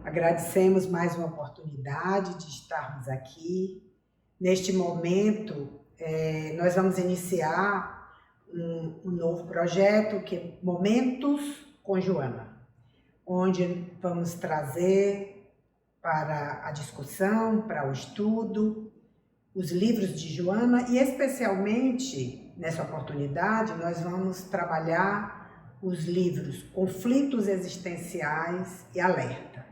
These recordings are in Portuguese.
Agradecemos mais uma oportunidade de estarmos aqui. Neste momento, nós vamos iniciar um novo projeto que é Momentos com Joana, onde vamos trazer para a discussão, para o estudo, os livros de Joana e especialmente nessa oportunidade nós vamos trabalhar os livros Conflitos Existenciais e Alerta,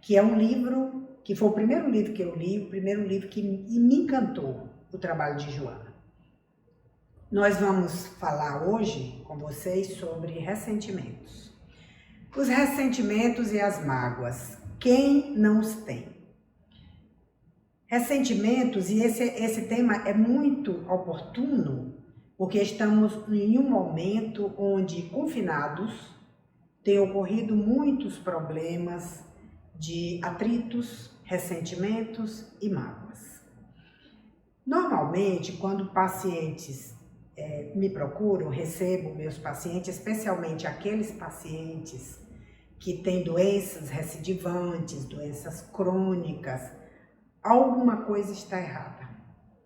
que é um livro que foi o primeiro livro que eu li, o primeiro livro que me encantou, o trabalho de Joana. Nós vamos falar hoje com vocês sobre ressentimentos. Os ressentimentos e as mágoas, quem não os tem? Ressentimentos, e esse tema é muito oportuno, porque estamos em um momento onde, confinados, tem ocorrido muitos problemas de atritos, ressentimentos e mágoas. Normalmente, quando pacientes me procuram, recebo meus pacientes, especialmente aqueles pacientes que têm doenças recidivantes, doenças crônicas, alguma coisa está errada.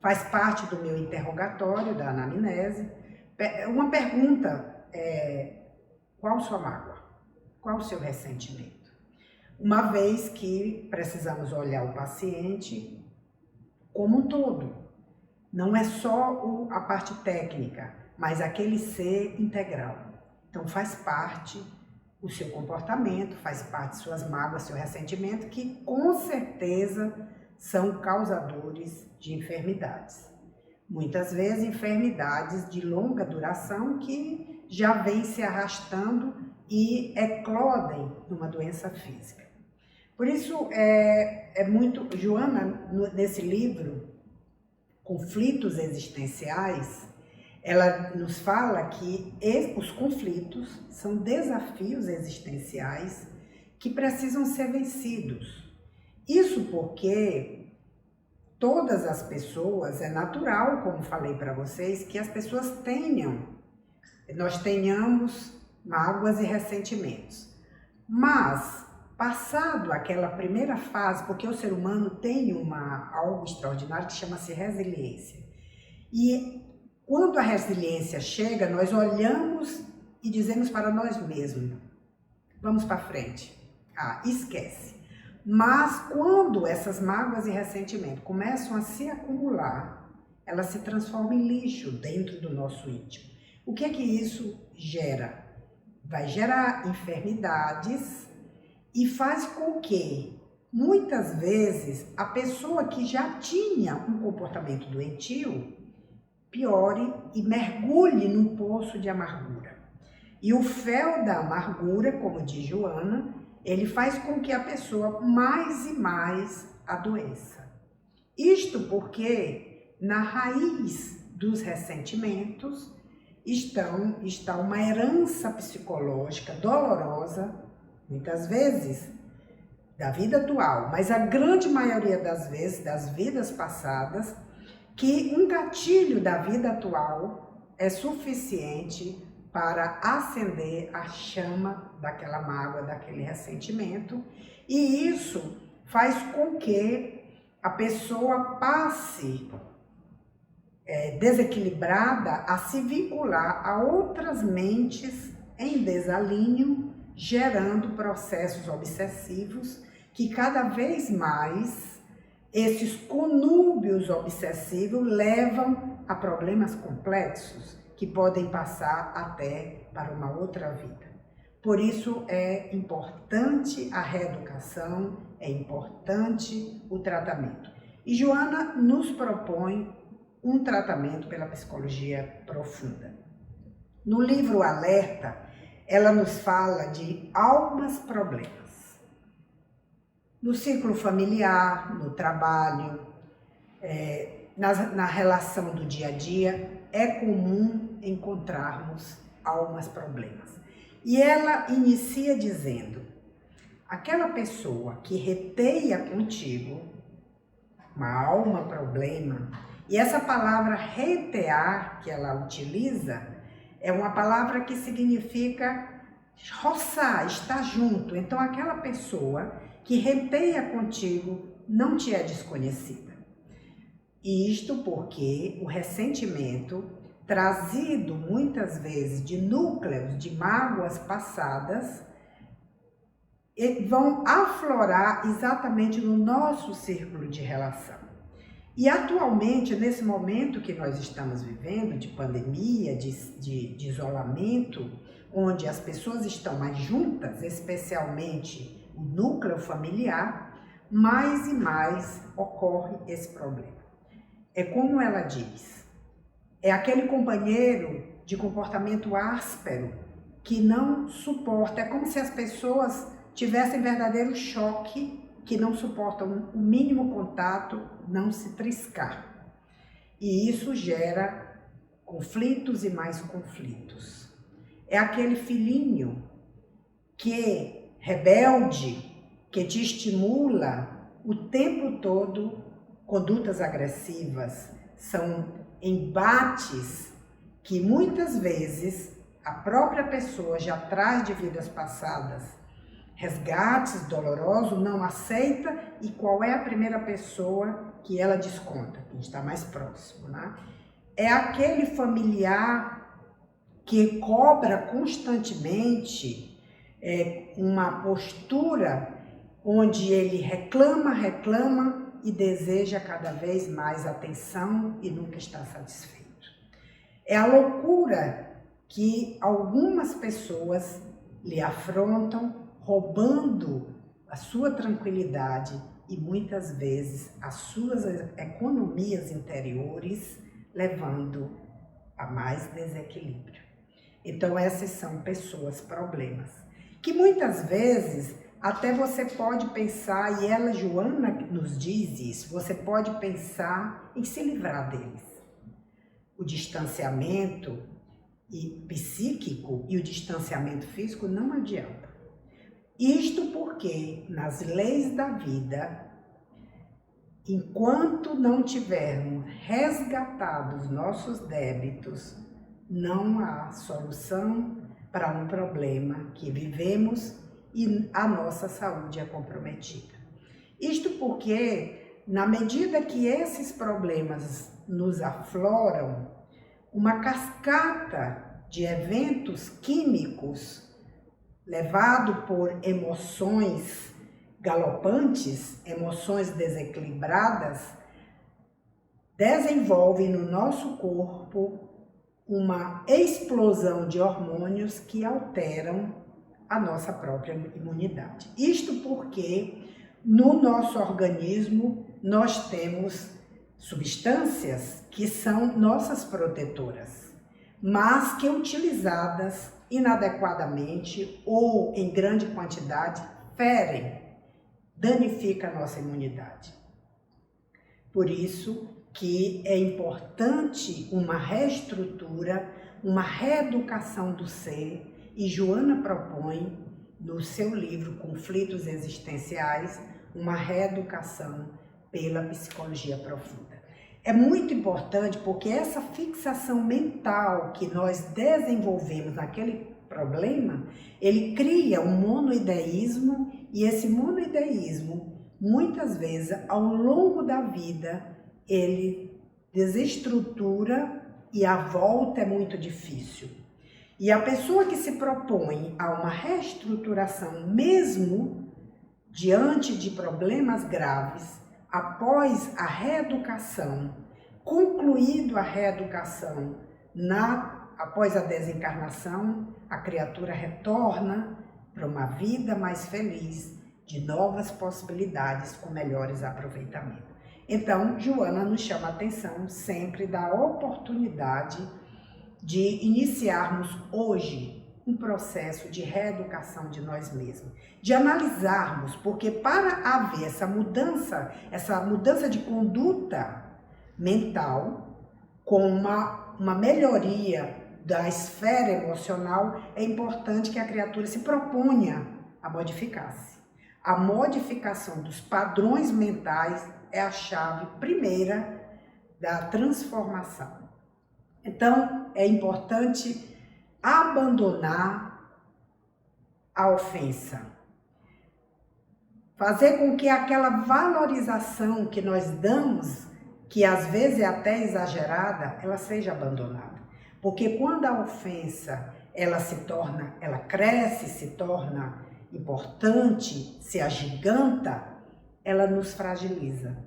Faz parte do meu interrogatório, da anamnese. Uma pergunta qual sua mágoa? Qual o seu ressentimento? Uma vez que precisamos olhar o paciente como um todo. Não é só a parte técnica, mas aquele ser integral. Então faz parte o seu comportamento, faz parte suas mágoas, seu ressentimento, que com certeza são causadores de enfermidades. Muitas vezes enfermidades de longa duração que já vêm se arrastando e eclodem numa doença física. Por isso, Joana, nesse livro, Conflitos Existenciais, ela nos fala que os conflitos são desafios existenciais que precisam ser vencidos. Isso porque todas as pessoas, é natural, como falei para vocês, que as pessoas nós tenhamos mágoas e ressentimentos. Mas, passado aquela primeira fase, porque o ser humano tem algo extraordinário que chama-se resiliência. E quando a resiliência chega, nós olhamos e dizemos para nós mesmos, vamos para frente. Esquece. Mas quando essas mágoas e ressentimento começam a se acumular, elas se transformam em lixo dentro do nosso íntimo. O que é que isso gera? Vai gerar enfermidades e faz com que, muitas vezes, a pessoa que já tinha um comportamento doentio piore e mergulhe num poço de amargura. E o fel da amargura, como diz Joana, ele faz com que a pessoa mais e mais adoeça. Isto porque na raiz dos ressentimentos está uma herança psicológica dolorosa, muitas vezes da vida atual, mas a grande maioria das vezes das vidas passadas, que um gatilho da vida atual é suficiente para acender a chama daquela mágoa, daquele ressentimento, e isso faz com que a pessoa passe desequilibrada a se vincular a outras mentes em desalinho, gerando processos obsessivos que cada vez mais esses conúbios obsessivos levam a problemas complexos que podem passar até para uma outra vida. Por isso é importante a reeducação, é importante o tratamento. E Joana nos propõe um tratamento pela psicologia profunda. No livro Alerta, ela nos fala de almas problemas. No ciclo familiar, no trabalho, na relação do dia a dia, é comum encontrarmos almas problemas. E ela inicia dizendo, aquela pessoa que reteia contigo uma alma problema, e essa palavra retear que ela utiliza é uma palavra que significa roçar, estar junto. Então aquela pessoa que rempeia contigo não te é desconhecida. Isto porque o ressentimento, trazido muitas vezes de núcleos de mágoas passadas, vão aflorar exatamente no nosso círculo de relação. E atualmente, nesse momento que nós estamos vivendo, de pandemia, de isolamento, onde as pessoas estão mais juntas, especialmente o núcleo familiar, mais e mais ocorre esse problema. É como ela diz, é aquele companheiro de comportamento áspero que não suporta, é como se as pessoas tivessem verdadeiro choque, que não suportam o mínimo contato, não se triscar. E isso gera conflitos e mais conflitos. É aquele filhinho que rebelde, que te estimula o tempo todo condutas agressivas. São embates que muitas vezes a própria pessoa já traz de vidas passadas, resgates dolorosos, não aceita, e qual é a primeira pessoa que ela desconta? Quem está mais próximo, né? É aquele familiar que cobra constantemente uma postura onde ele reclama e deseja cada vez mais atenção e nunca está satisfeito. É a loucura que algumas pessoas lhe afrontam, roubando a sua tranquilidade e muitas vezes as suas economias interiores, levando a mais desequilíbrio. Então essas são pessoas problemas, que muitas vezes até você pode pensar, e ela, Joana, nos diz isso, você pode pensar em se livrar deles. O distanciamento psíquico e o distanciamento físico não adianta. Isto porque nas leis da vida, enquanto não tivermos resgatado os nossos débitos, não há solução para um problema que vivemos e a nossa saúde é comprometida. Isto porque, na medida que esses problemas nos afloram, uma cascata de eventos químicos levado por emoções galopantes, emoções desequilibradas, desenvolve no nosso corpo uma explosão de hormônios que alteram a nossa própria imunidade. Isto porque no nosso organismo nós temos substâncias que são nossas protetoras, mas que utilizadas inadequadamente ou em grande quantidade ferem, danificam a nossa imunidade. Por isso que é importante uma reestrutura, uma reeducação do ser, e Joana propõe no seu livro Conflitos Existenciais uma reeducação pela psicologia profunda. É muito importante porque essa fixação mental que nós desenvolvemos naquele problema, ele cria um monoideísmo, e esse monoideísmo, muitas vezes, ao longo da vida, ele desestrutura e a volta é muito difícil. E a pessoa que se propõe a uma reestruturação, mesmo diante de problemas graves, após a reeducação, concluído a reeducação, após a desencarnação, a criatura retorna para uma vida mais feliz, de novas possibilidades, com melhores aproveitamentos. Então, Joana nos chama a atenção sempre da oportunidade de iniciarmos hoje um processo de reeducação de nós mesmos, de analisarmos, porque para haver essa mudança de conduta mental, com uma melhoria da esfera emocional, é importante que a criatura se proponha a modificar-se. A modificação dos padrões mentais é a chave primeira da transformação. Então, é importante abandonar a ofensa. fazer com que aquela valorização que nós damos, que às vezes é até exagerada, ela seja abandonada. Porque quando a ofensa, ela cresce, se torna importante, se agiganta, ela nos fragiliza.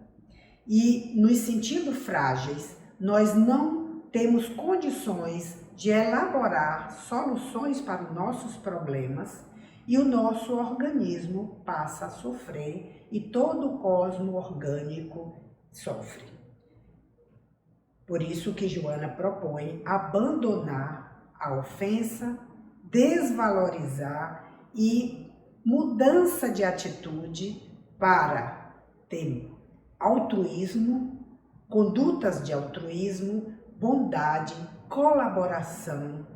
E nos sentindo frágeis, nós não temos condições de elaborar soluções para os nossos problemas e o nosso organismo passa a sofrer e todo o cosmo orgânico sofre. Por isso que Joana propõe abandonar a ofensa, desvalorizar e mudança de atitude para ter altruísmo, condutas de altruísmo, bondade, colaboração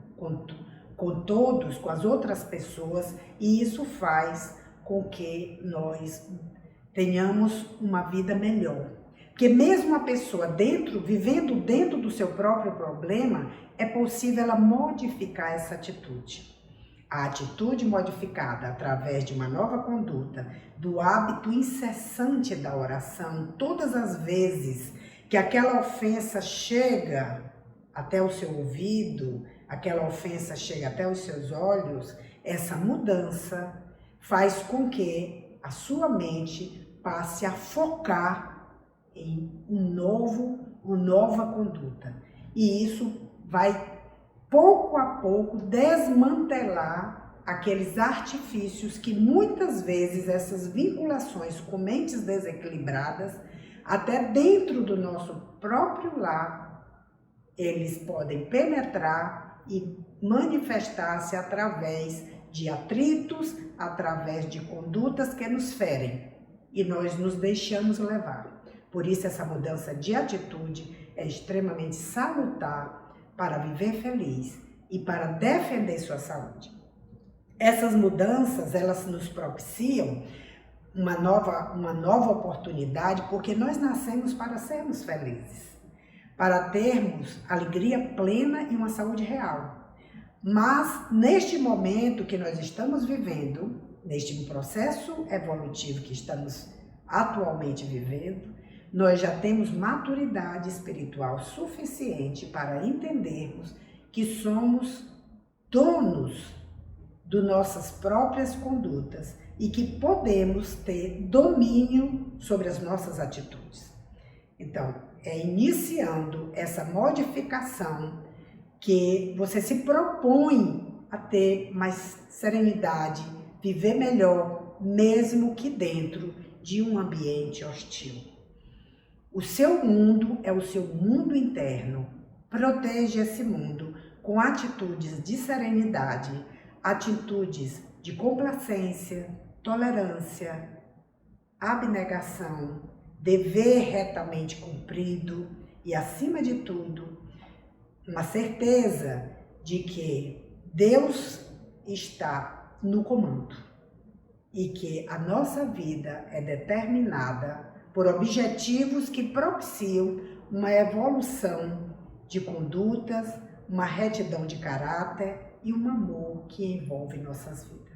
com todos, com as outras pessoas, e isso faz com que nós tenhamos uma vida melhor. Porque mesmo a pessoa vivendo dentro do seu próprio problema, é possível ela modificar essa atitude. A atitude modificada através de uma nova conduta, do hábito incessante da oração, todas as vezes que aquela ofensa chega até o seu ouvido, aquela ofensa chega até os seus olhos, essa mudança faz com que a sua mente passe a focar em uma nova conduta. E isso vai, pouco a pouco, desmantelar aqueles artifícios que muitas vezes essas vinculações com mentes desequilibradas, até dentro do nosso próprio lar, eles podem penetrar e manifestar-se através de atritos, através de condutas que nos ferem, e nós nos deixamos levar. Por isso essa mudança de atitude é extremamente salutar para viver feliz e para defender sua saúde. Essas mudanças, elas nos propiciam uma nova oportunidade, porque nós nascemos para sermos felizes, para termos alegria plena e uma saúde real. Mas neste momento que nós estamos vivendo, neste processo evolutivo que estamos atualmente vivendo, nós já temos maturidade espiritual suficiente para entendermos que somos donos de nossas próprias condutas e que podemos ter domínio sobre as nossas atitudes. Então, é iniciando essa modificação que você se propõe a ter mais serenidade, viver melhor, mesmo que dentro de um ambiente hostil. O seu mundo é o seu mundo interno. Proteja esse mundo com atitudes de serenidade, atitudes de complacência, tolerância, abnegação, dever retamente cumprido e, acima de tudo, uma certeza de que Deus está no comando e que a nossa vida é determinada por objetivos que propiciam uma evolução de condutas, uma retidão de caráter e um amor que envolve nossas vidas.